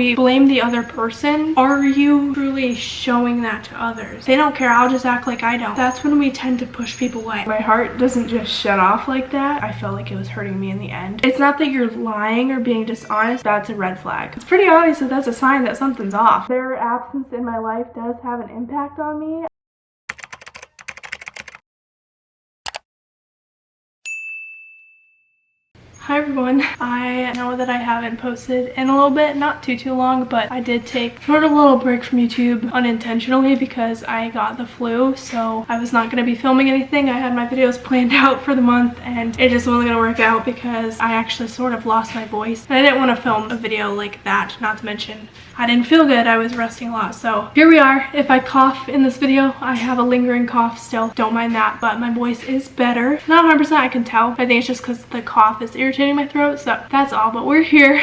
We blame the other person. Are you truly showing that to others? They don't care, I'll just act like I don't. That's when we tend to push people away. My heart doesn't just shut off like that. I felt like it was hurting me in the end. It's not that you're lying or being dishonest. That's a red flag. It's pretty obvious that that's a sign that something's off. Their absence in my life does have an impact on me. Hi everyone. I know that I haven't posted in a little bit, not too long, but I did take sort of a little break from YouTube unintentionally because I got the flu, so I was not going to be filming anything. I had my videos planned out for the month and it just wasn't going to work out because I actually sort of lost my voice and I didn't want to film a video like that, not to mention I didn't feel good. I was resting a lot, so here we are. If I cough in this video, I have a lingering cough still. Don't mind that, but my voice is better. Not 100%, I can tell. I think it's just because the cough is irritating my throat, so that's all, but we're here.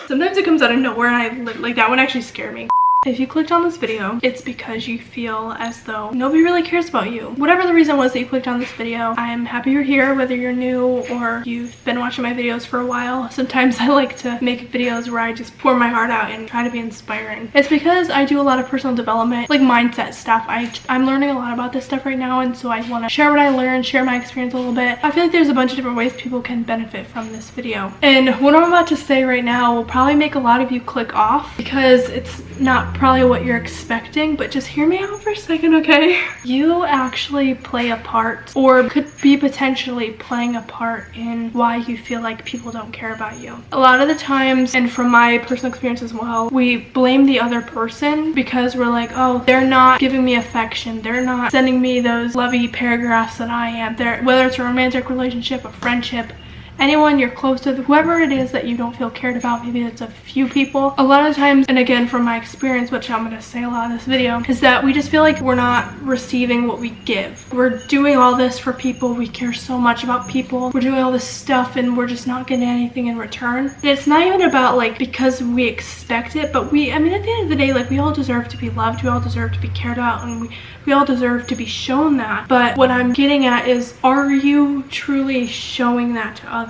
Sometimes it comes out of nowhere and like that one actually scared me. If you clicked on this video, it's because you feel as though nobody really cares about you. Whatever the reason was that you clicked on this video, I'm happy you're here, whether you're new or you've been watching my videos for a while. Sometimes I like to make videos where I just pour my heart out and try to be inspiring. It's because I do a lot of personal development, like mindset stuff. I'm learning a lot about this stuff right now, and so I want to share what I learned, share my experience a little bit. I feel like there's a bunch of different ways people can benefit from this video. And what I'm about to say right now will probably make a lot of you click off because it's not probably what you're expecting, but just hear me out for a second, okay? You actually play a part, or could be potentially playing a part in why you feel like people don't care about you. A lot of the times, and from my personal experience as well, we blame the other person because we're like, oh, they're not giving me affection, they're not sending me those lovey paragraphs that I am. Whether it's a romantic relationship, a friendship, anyone you're close to, whoever it is that you don't feel cared about, maybe it's a few people. A lot of times, and again from my experience, which I'm going to say a lot in this video, is that we just feel like we're not receiving what we give. We're doing all this for people, we care so much about people, we're doing all this stuff and we're just not getting anything in return. And it's not even about like because we expect it, but I mean at the end of the day, like we all deserve to be loved, we all deserve to be cared about, and we all deserve to be shown that. But what I'm getting at is, are you truly showing that to others?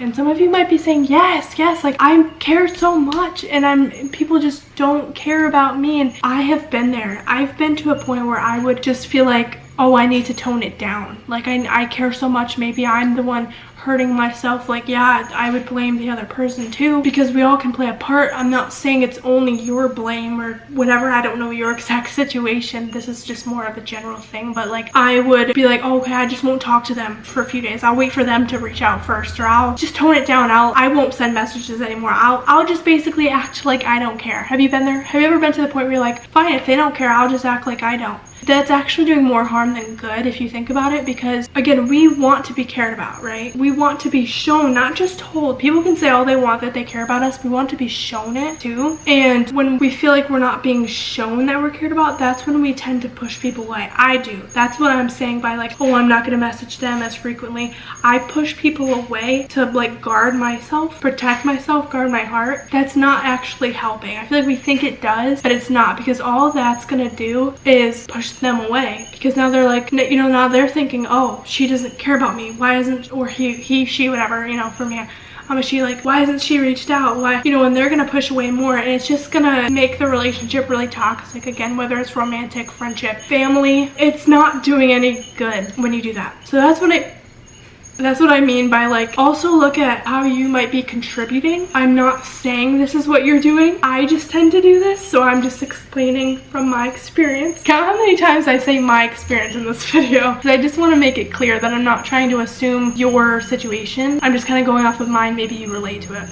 And some of you might be saying, yes, like I care so much and people just don't care about me. And I have been there. I've been to a point where I would just feel like, oh, I need to tone it down. Like I care so much, maybe I'm the one hurting myself. Like, yeah, I would blame the other person too, because we all can play a part. I'm not saying it's only your blame or whatever. I don't know your exact situation. This is just more of a general thing, but like I would be like, oh, okay, I just won't talk to them for a few days. I'll wait for them to reach out first, or I'll just tone it down. I won't send messages anymore. I'll just basically act like I don't care. Have you been there? Have you ever been to the point where you're like, fine, if they don't care, I'll just act like I don't? That's actually doing more harm than good if you think about it, because again, we want to be cared about, right? We want to be shown, not just told. People can say all they want that they care about us. We want to be shown it too. And when we feel like we're not being shown that we're cared about, that's when we tend to push people away. I do. That's what I'm saying by like, oh, I'm not going to message them as frequently. I push people away to like guard myself, protect myself, guard my heart. That's not actually helping. I feel like we think it does, but it's not, because all that's going to do is push them away, because now they're like, you know, now they're thinking, oh, she doesn't care about me, why isn't, or he she whatever, you know, for me, I'm a she, like, why hasn't she reached out? Why, you know, and they're gonna push away more, and it's just gonna make the relationship really toxic. Again, whether it's romantic, friendship, family, it's not doing any good when you do that. So that's what I mean by like, also look at how you might be contributing. I'm not saying this is what you're doing. I just tend to do this, so I'm just explaining from my experience. Count how many times I say my experience in this video, because I just want to make it clear that I'm not trying to assume your situation. I'm just kind of going off of mine. Maybe you relate to it.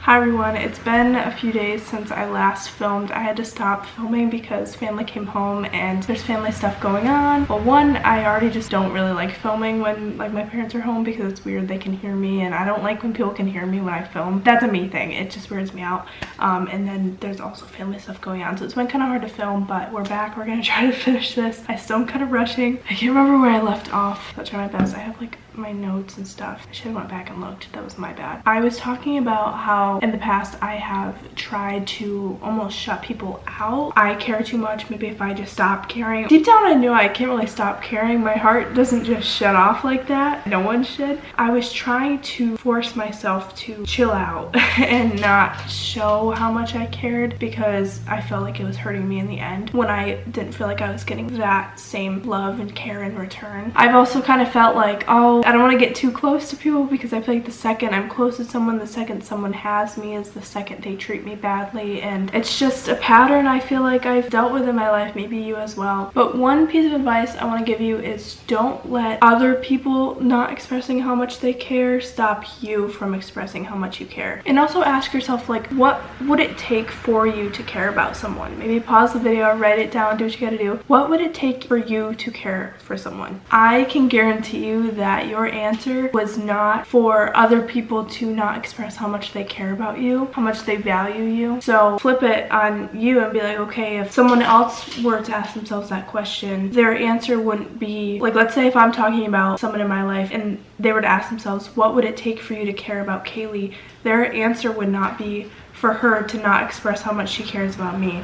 Hi everyone, it's been a few days since I last filmed. I had to stop filming because family came home and there's family stuff going on. Well, one, I already just don't really like filming when like my parents are home because it's weird, they can hear me, and I don't like when people can hear me when I film. That's a me thing, it just weirds me out. And then there's also family stuff going on, so it's been kind of hard to film, but we're back. We're gonna try to finish this. I still am kind of rushing. I can't remember where I left off. I'll try my best. I have like my notes and stuff. I should have went back and looked. That was my bad. I was talking about how in the past I have tried to almost shut people out. I care too much. Maybe if I just stop caring. Deep down I knew I can't really stop caring. My heart doesn't just shut off like that. No one should. I was trying to force myself to chill out and not show how much I cared because I felt like it was hurting me in the end when I didn't feel like I was getting that same love and care in return. I've also kind of felt like, oh, I don't want to get too close to people because I feel like the second I'm close to someone, the second someone has me is the second they treat me badly, and it's just a pattern I feel like I've dealt with in my life, maybe you as well. But one piece of advice I want to give you is don't let other people not expressing how much they care stop you from expressing how much you care. And also ask yourself, like, what would it take for you to care about someone? Maybe pause the video, write it down, do what you gotta do. What would it take for you to care for someone? I can guarantee you that your answer was not for other people to not express how much they care about you, how much they value you. So flip it on you and be like, okay, if someone else were to ask themselves that question, their answer wouldn't be, like, let's say if I'm talking about someone in my life and they were to ask themselves, what would it take for you to care about Kaylee? Their answer would not be for her to not express how much she cares about me.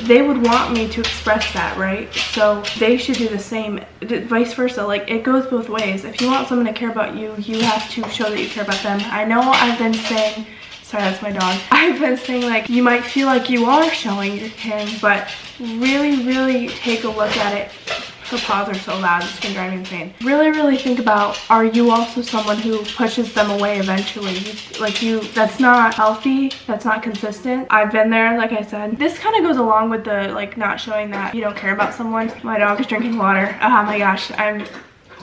They would want me to express that, right? So they should do the same, vice versa. Like, it goes both ways. If you want someone to care about you, you have to show that you care about them. I know I've been saying, sorry, that's my dog. I've been saying, like, you might feel like you are showing your caring, but really take a look at it. Her paws are so loud, it's gonna drive me insane. Really think about, are you also someone who pushes them away eventually? That's not healthy, that's not consistent. I've been there, like I said. This kind of goes along with the, like, not showing that you don't care about someone. My dog is drinking water. Oh my gosh,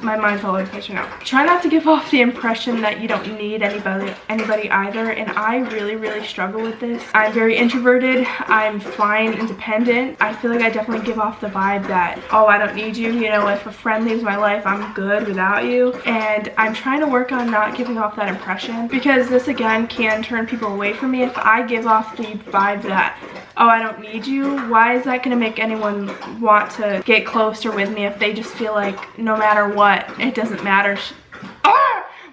my mind's all over the place right now. Try not to give off the impression that you don't need anybody either, and I really struggle with this. I'm very introverted. I'm fine, independent. I feel like I definitely give off the vibe that, oh, I don't need you. You know, if a friend leaves my life, I'm good without you. And I'm trying to work on not giving off that impression, because this again can turn people away from me. If I give off the vibe that, oh, I don't need you, why is that gonna make anyone want to get closer with me if they just feel like no matter what, it doesn't matter?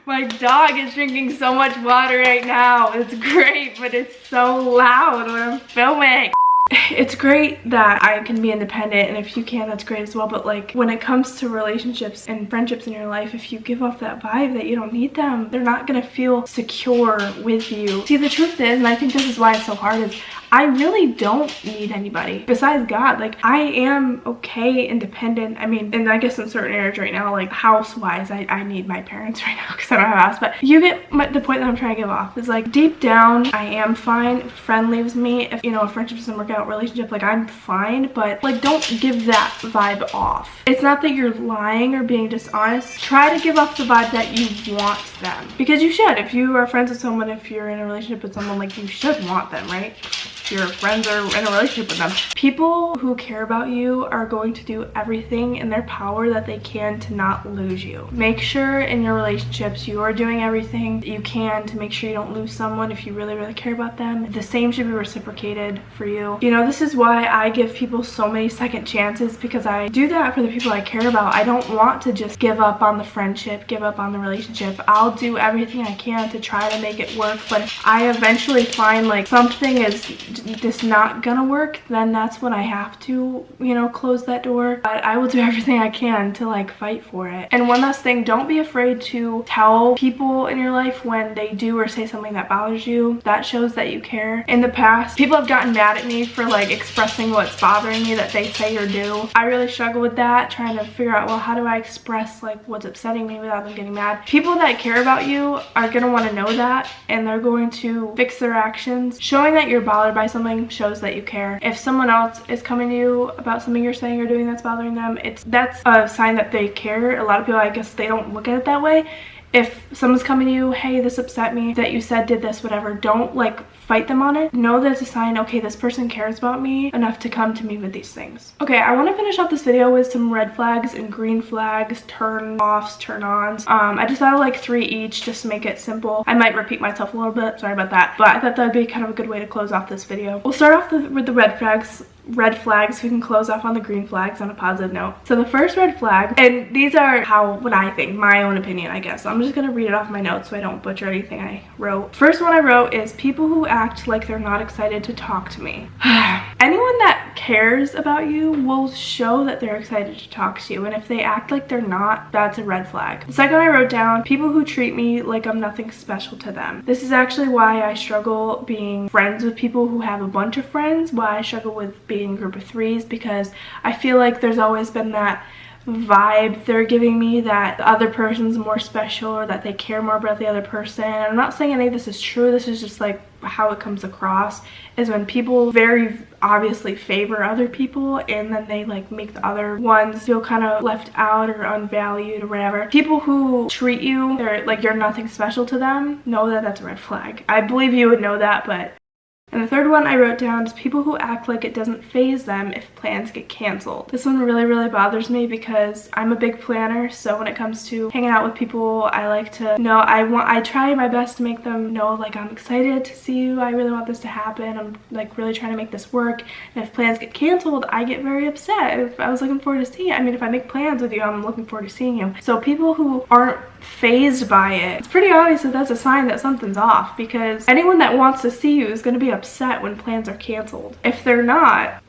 My dog is drinking so much water right now. It's great, but it's so loud when I'm filming. It's great that I can be independent, and if you can, that's great as well. But, like, when it comes to relationships and friendships in your life, if you give off that vibe that you don't need them, they're not gonna feel secure with you. See, the truth is, and I think this is why it's so hard, is I really don't need anybody besides God. Like, I am okay, independent. I mean, and I guess in certain areas right now, like house-wise, I need my parents right now because I don't have a house. But you get the point that I'm trying to give off is, like, deep down, I am fine. If a friend leaves me, if, you know, a friendship doesn't work out, relationship, like, I'm fine. But, like, don't give that vibe off. It's not that you're lying or being dishonest. Try to give off the vibe that you want them, because you should. If you are friends with someone, if you're in a relationship with someone, like, you should want them, right? Your friends are in a relationship with them. People who care about you are going to do everything in their power that they can to not lose you. Make sure in your relationships you are doing everything that you can to make sure you don't lose someone if you really care about them. The same should be reciprocated for you. You know, this is why I give people so many second chances, because I do that for the people I care about. I don't want to just give up on the friendship, give up on the relationship. I'll do everything I can to try to make it work, but if I eventually find, like, something is just not gonna work, then that's when I have to, you know, close that door. But I will do everything I can to, like, fight for it. And one last thing, don't be afraid to tell people in your life when they do or say something that bothers you. That shows that you care. In the past, people have gotten mad at me for, like, expressing what's bothering me that they say or do. I really struggle with that, trying to figure out, well, how do I express, like, what's upsetting me without them getting mad? People that care about you are gonna want to know that, and they're going to fix their actions. Showing that you're bothered by something shows that you care. If someone else is coming to you about something you're saying or doing that's bothering them, that's a sign that they care. A lot of people, I guess, they don't look at it that way. If someone's coming to you, hey, this upset me that you said did this, whatever, don't, like, fight them on it. Know that it's a sign, okay, this person cares about me enough to come to me with these things. Okay, I want to finish off this video with some red flags and green flags, turn-offs, turn-ons. I just thought of, like, 3 each just to make it simple. I might repeat myself a little bit, sorry about that, but I thought that would be kind of a good way to close off this video. We'll start off with the red flags. red flags so we can close off on the green flags on a positive note. So the first red flag, and these are what I think, my own opinion, I guess. So I'm just gonna read it off my notes so I don't butcher anything I wrote. First one I wrote is people who act like they're not excited to talk to me. Anyone that cares about you will show that they're excited to talk to you, and if they act like they're not, that's a red flag. The second I wrote down, people who treat me like I'm nothing special to them. This is actually why I struggle being friends with people who have a bunch of friends, why I struggle with being a group of threes, because I feel like there's always been that vibe they're giving me that the other person's more special or that they care more about the other person. And I'm not saying any of this is true, this is just like how it comes across, is when people very obviously favor other people and then they like make the other ones feel kind of left out or unvalued or whatever. People who treat you they're like you're nothing special to them, know that that's a red flag. I believe you would know that, but. And the third one I wrote down is people who act like it doesn't faze them if plans get canceled. This one really bothers me because I'm a big planner, so when it comes to hanging out with people, I like to know, I try my best to make them know like I'm excited to see you, I really want this to happen, I'm like really trying to make this work. And if plans get canceled, I get very upset. If I was looking forward to seeing you, I mean, if I make plans with you, I'm looking forward to seeing you. So people who aren't phased by it, it's pretty obvious that that's a sign that something's off, because anyone that wants to see you is going to be upset when plans are canceled. If they're not,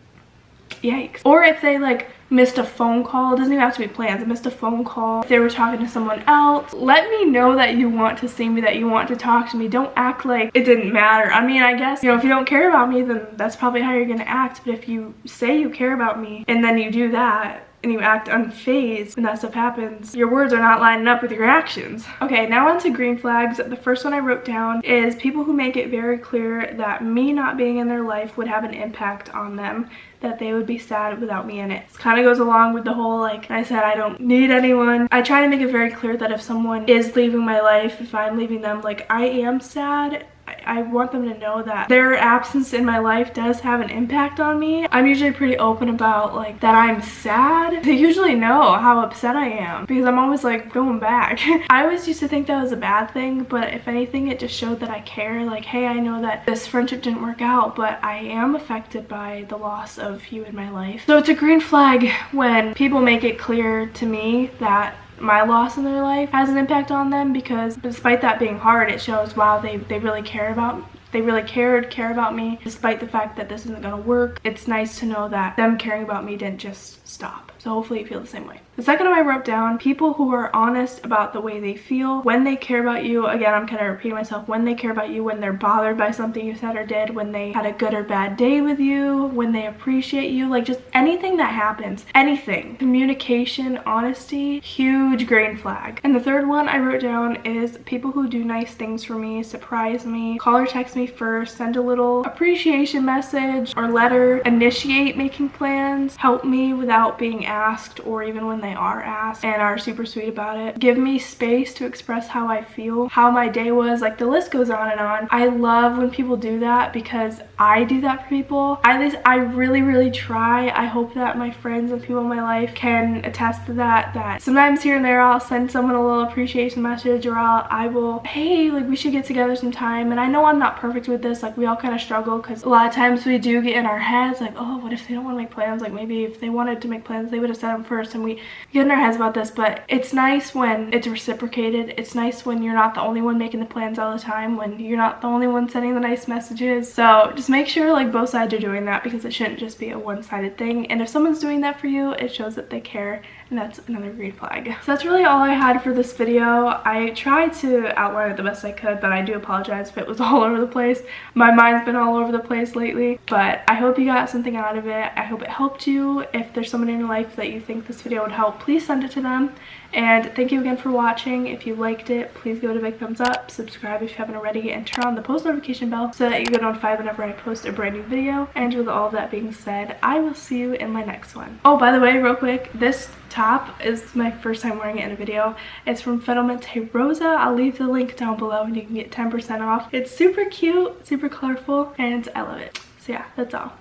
yikes. Or if they like missed a phone call, it doesn't even have to be plans, I missed a phone call, if they were talking to someone else, let me know that you want to see me, that you want to talk to me. Don't act like it didn't matter. I mean, I guess, you know, if you don't care about me, then that's probably how you're gonna act. But if you say you care about me and then you do that and you act unfazed when that stuff happens, your words are not lining up with your actions. Okay, now on to green flags. The first one I wrote down is people who make it very clear that me not being in their life would have an impact on them, that they would be sad without me in it. This kind of goes along with the whole, like I said, I don't need anyone. I try to make it very clear that if someone is leaving my life, if I'm leaving them, like I am sad. I want them to know that their absence in my life does have an impact on me. I'm usually pretty open about like that I'm sad. They usually know how upset I am because I'm always like going back. I always used to think that was a bad thing, but if anything, it just showed that I care. Like, hey, I know that this friendship didn't work out, but I am affected by the loss of you in my life. So it's a green flag when people make it clear to me that my loss in their life has an impact on them, because despite that being hard, it shows, wow, they really care about care about me despite the fact that this isn't gonna work. It's nice to know that them caring about me didn't just stop. So hopefully you feel the same way. The second one I wrote down, people who are honest about the way they feel when they care about you. Again, I'm kind of repeating myself. When they care about you, when they're bothered by something you said or did, when they had a good or bad day with you, when they appreciate you, like just anything that happens, anything. Communication, honesty, huge green flag. And the third one I wrote down is people who do nice things for me, surprise me, call or text me first, send a little appreciation message or letter, initiate making plans, help me without being asked or even when they are asked, and are super sweet about it. Give me space to express how I feel, how my day was, like the list goes on and on. I love when people do that because I do that for people. I really try. I hope that my friends and people in my life can attest to that sometimes here and there I'll send someone a little appreciation message, or I will, hey, like we should get together sometime. And I know I'm not perfect with this, like we all kind of struggle because a lot of times we do get in our heads like, oh, what if they don't want to make plans? Like maybe if they wanted to make plans, they would have said them first, and we get in our heads about this. But it's nice when it's reciprocated. It's nice when you're not the only one making the plans all the time, when you're not the only one sending the nice messages. So just make sure like both sides are doing that, because it shouldn't just be a one-sided thing. And if someone's doing that for you, it shows that they care, and that's another green flag. So that's really all I had for this video. I tried to outline it the best I could, but I do apologize if it was all over the place. My mind's been all over the place lately, but I hope you got something out of it. I hope it helped you. If there's someone in your life that you think this video would help, please send it to them. And thank you again for watching. If you liked it, please give it a big thumbs up, subscribe if you haven't already, and turn on the post notification bell so that you get notified whenever I post a brand new video. And with all of that being said, I will see you in my next one. Oh, by the way, real quick, this top is my first time wearing it in a video. It's from Finalmente Rosa. I'll leave the link down below and you can get 10% off. It's super cute, super colorful, and I love it. So yeah, that's all.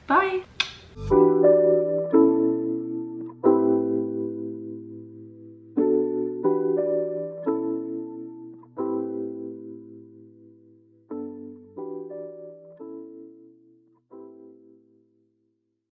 Bye!